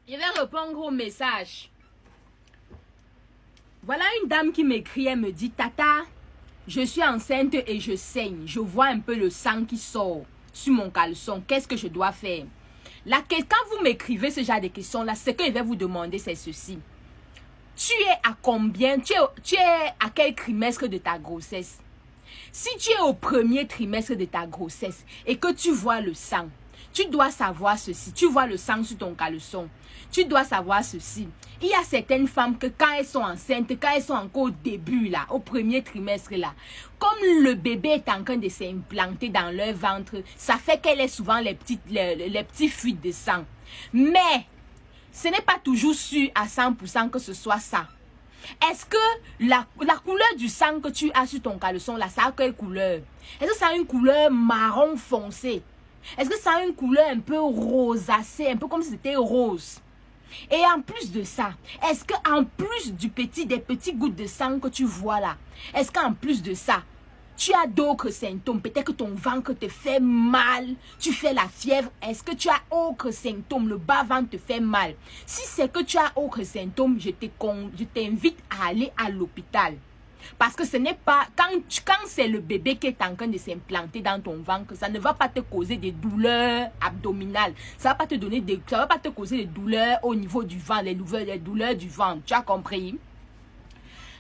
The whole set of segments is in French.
Je vais répondre au message. Voilà une dame qui m'écrit, elle me dit, Tata, je suis enceinte et je saigne. Je vois un peu le sang qui sort sur mon caleçon. Qu'est-ce que je dois faire? Quand vous m'écrivez ce genre de questions-là, ce que je vais vous demander, c'est ceci. Tu es à combien? Tu es à quel trimestre de ta grossesse? Si tu es au premier trimestre de ta grossesse et que tu vois le sang, tu dois savoir ceci. Tu vois le sang sur ton caleçon. Tu dois savoir ceci. Il y a certaines femmes que quand elles sont enceintes, quand elles sont encore au début, là, au premier trimestre, là, comme le bébé est en train de s'implanter dans leur ventre, ça fait qu'elle ait souvent les petits fuites de sang. Mais, ce n'est pas toujours sûr à 100% que ce soit ça. Est-ce que la couleur du sang que tu as sur ton caleçon, là, ça a quelle couleur? Est-ce que ça a une couleur marron foncé? Est-ce que ça a une couleur un peu rosacée, un peu comme si c'était rose? Et en plus de ça, est-ce qu'en plus des petits gouttes de sang que tu vois là, est-ce qu'en plus de ça, tu as d'autres symptômes? Peut-être que ton ventre te fait mal, tu fais la fièvre. Est-ce que tu as autres symptômes? Le bas-ventre te fait mal. Si c'est que tu as autres symptômes, je t'invite à aller à l'hôpital. Parce que ce n'est pas, quand c'est le bébé qui est en train de s'implanter dans ton ventre, ça ne va pas te causer des douleurs abdominales. Ça va pas te causer des douleurs au niveau du ventre, les douleurs du ventre. Tu as compris?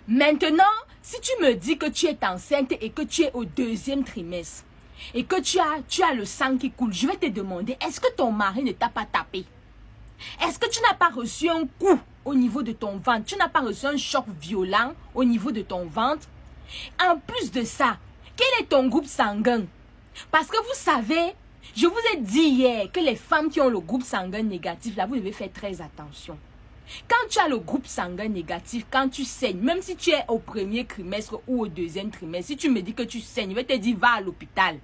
Maintenant, si tu me dis que tu es enceinte et que tu es au deuxième trimestre et que tu as le sang qui coule, je vais te demander, est-ce que ton mari ne t'a pas tapé? Est-ce que tu n'as pas reçu un coup au niveau de ton ventre? Tu n'as pas reçu un choc violent au niveau de ton ventre? En plus de ça, quel est ton groupe sanguin? Parce que vous savez, je vous ai dit hier que les femmes qui ont le groupe sanguin négatif, là, vous devez faire très attention. Quand tu as le groupe sanguin négatif, quand tu saignes, même si tu es au premier trimestre ou au deuxième trimestre, si tu me dis que tu saignes, je vais te dire va à l'hôpital.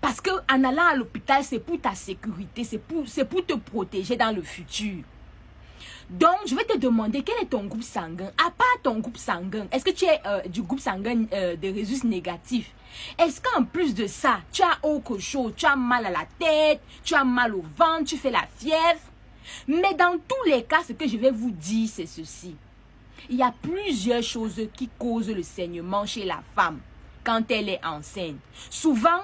Parce qu'en allant à l'hôpital, c'est pour ta sécurité, c'est pour te protéger dans le futur. Donc, je vais te demander quel est ton groupe sanguin. À part ton groupe sanguin, est-ce que tu es du groupe sanguin de rhésus négatif? Est-ce qu'en plus de ça, tu as autre chose? Tu as mal à la tête, tu as mal au ventre, tu fais la fièvre? Mais dans tous les cas, ce que je vais vous dire, c'est ceci. Il y a plusieurs choses qui causent le saignement chez la femme quand elle est enceinte. Souvent,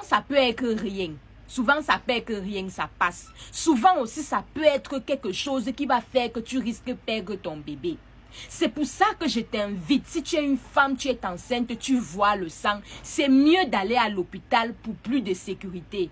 ça peut être rien. Souvent, ça peut être rien, ça passe. Souvent aussi, ça peut être quelque chose qui va faire que tu risques de perdre ton bébé. C'est pour ça que je t'invite, si tu es une femme, tu es enceinte, tu vois le sang, c'est mieux d'aller à l'hôpital pour plus de sécurité.